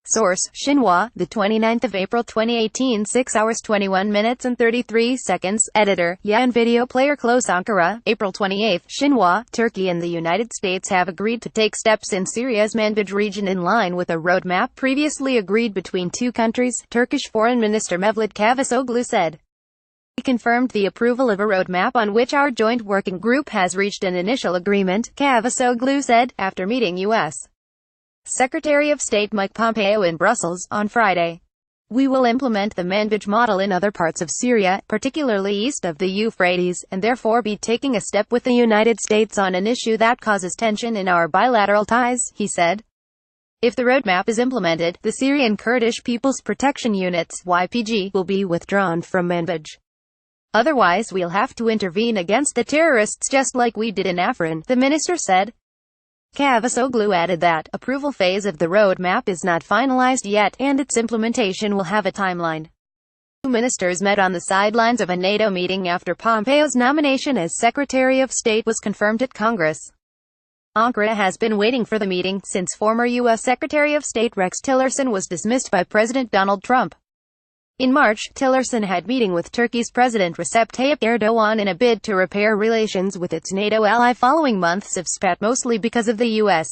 Source: Xinhua, the 29th of April 2018, 6 hours 21 minutes and 33 seconds. Editor: Yan Video Player Close. Ankara, April 28. Xinhua, Turkey and the United States have agreed to take steps in Syria's Manbij region in line with a roadmap previously agreed between two countries, Turkish Foreign Minister Mevlut Cavusoglu said. We confirmed the approval of a roadmap on which our joint working group has reached an initial agreement, Cavusoglu said, after meeting U.S. Secretary of State Mike Pompeo in Brussels on Friday. We will implement the Manbij model in other parts of Syria, particularly east of the Euphrates, and therefore be taking a step with the United States on an issue that causes tension in our bilateral ties, he said. If the roadmap is implemented, the Syrian Kurdish People's Protection Units (YPG) will be withdrawn from Manbij. Otherwise we'll have to intervene against the terrorists just like we did in Afrin, the minister said. Cavusoglu added that approval phase of the roadmap is not finalized yet, and its implementation will have a timeline. Two ministers met on the sidelines of a NATO meeting after Pompeo's nomination as Secretary of State was confirmed at Congress. Ankara has been waiting for the meeting since former U.S. Secretary of State Rex Tillerson was dismissed by President Donald Trump. In March, Tillerson had meeting with Turkey's President Recep Tayyip Erdogan in a bid to repair relations with its NATO ally following months of spat mostly because of the U.S.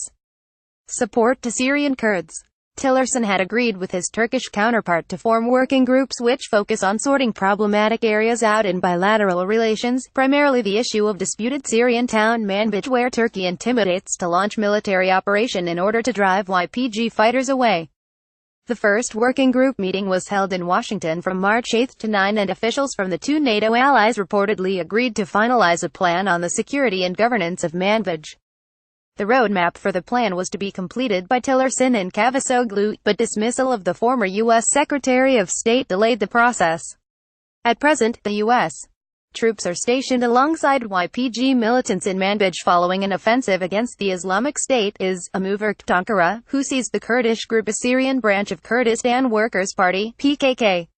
support to Syrian Kurds. Tillerson had agreed with his Turkish counterpart to form working groups which focus on sorting problematic areas out in bilateral relations, primarily the issue of disputed Syrian town Manbij where Turkey intimidates to launch military operation in order to drive YPG fighters away. The first working group meeting was held in Washington from March 8 to 9 and officials from the two NATO allies reportedly agreed to finalize a plan on the security and governance of Manbij. The roadmap for the plan was to be completed by Tillerson and Cavusoglu, but dismissal of the former U.S. Secretary of State delayed the process. At present, the U.S. troops are stationed alongside YPG militants in Manbij following an offensive against the Islamic State, a move irked Ankara, who sees the Kurdish group a Syrian branch of Kurdistan Workers' Party, PKK.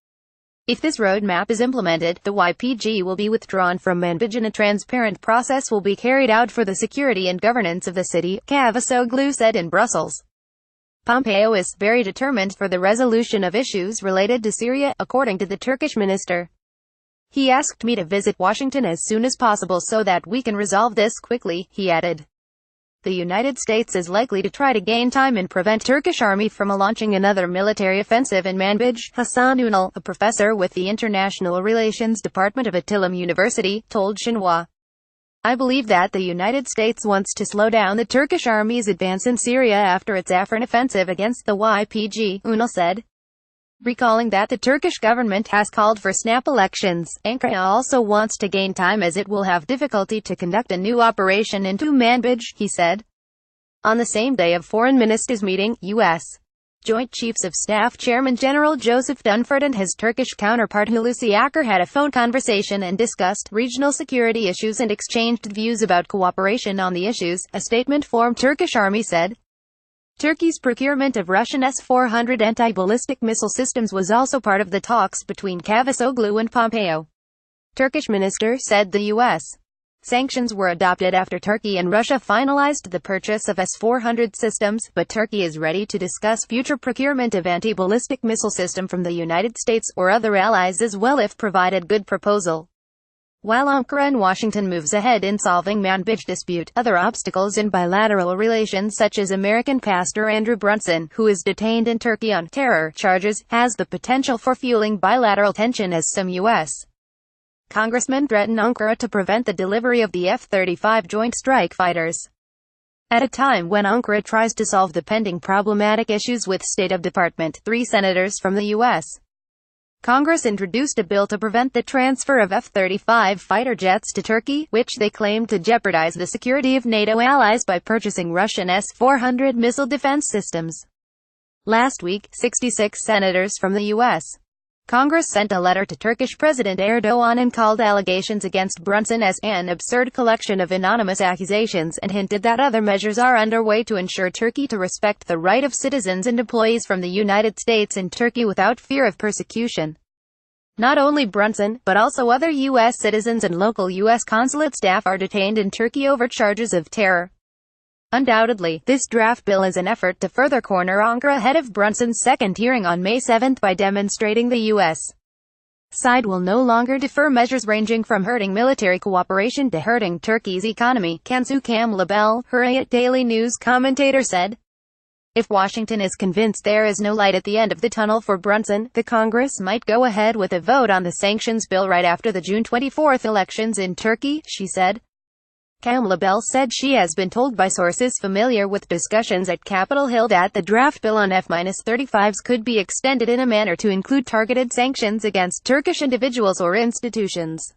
If this roadmap is implemented, the YPG will be withdrawn from Manbij and a transparent process will be carried out for the security and governance of the city, Cavusoglu said in Brussels. Pompeo is very determined for the resolution of issues related to Syria, according to the Turkish minister. He asked me to visit Washington as soon as possible so that we can resolve this quickly, he added. The United States is likely to try to gain time and prevent Turkish army from launching another military offensive in Manbij, Hasan Ünal, a professor with the International Relations Department of Atılım University, told Xinhua. I believe that the United States wants to slow down the Turkish army's advance in Syria after its Afrin offensive against the YPG, Ünal said. Recalling that the Turkish government has called for snap elections, Ankara also wants to gain time as it will have difficulty to conduct a new operation into Manbij, he said. On the same day of Foreign Ministers' meeting, U.S. Joint Chiefs of Staff Chairman General Joseph Dunford and his Turkish counterpart Hulusi Akar had a phone conversation and discussed regional security issues and exchanged views about cooperation on the issues, a statement from Turkish Army said. Turkey's procurement of Russian S-400 anti-ballistic missile systems was also part of the talks between Cavusoglu and Pompeo. Turkish minister said the U.S. sanctions were adopted after Turkey and Russia finalized the purchase of S-400 systems, but Turkey is ready to discuss future procurement of anti-ballistic missile system from the United States or other allies as well if provided good proposal. While Ankara and Washington moves ahead in solving Manbij dispute, other obstacles in bilateral relations such as American pastor Andrew Brunson, who is detained in Turkey on terror charges, has the potential for fueling bilateral tension as some U.S. congressmen threaten Ankara to prevent the delivery of the F-35 Joint Strike Fighters. At a time when Ankara tries to solve the pending problematic issues with State of Department, 3 senators from the U.S. Congress introduced a bill to prevent the transfer of F-35 fighter jets to Turkey, which they claimed to jeopardize the security of NATO allies by purchasing Russian S-400 missile defense systems. Last week, 66 senators from the U.S. Congress sent a letter to Turkish President Erdogan and called allegations against Brunson as an absurd collection of anonymous accusations and hinted that other measures are underway to ensure Turkey to respect the right of citizens and employees from the United States in Turkey without fear of persecution. Not only Brunson, but also other U.S. citizens and local U.S. consulate staff are detained in Turkey over charges of terror. Undoubtedly, this draft bill is an effort to further corner Ankara ahead of Brunson's second hearing on May 7 by demonstrating the U.S. side will no longer defer measures ranging from hurting military cooperation to hurting Turkey's economy, Cansu Kamlabel, Hurriyet Daily News commentator said. If Washington is convinced there is no light at the end of the tunnel for Brunson, the Congress might go ahead with a vote on the sanctions bill right after the June 24 elections in Turkey, she said. Kamlabel said she has been told by sources familiar with discussions at Capitol Hill that the draft bill on F-35s could be extended in a manner to include targeted sanctions against Turkish individuals or institutions.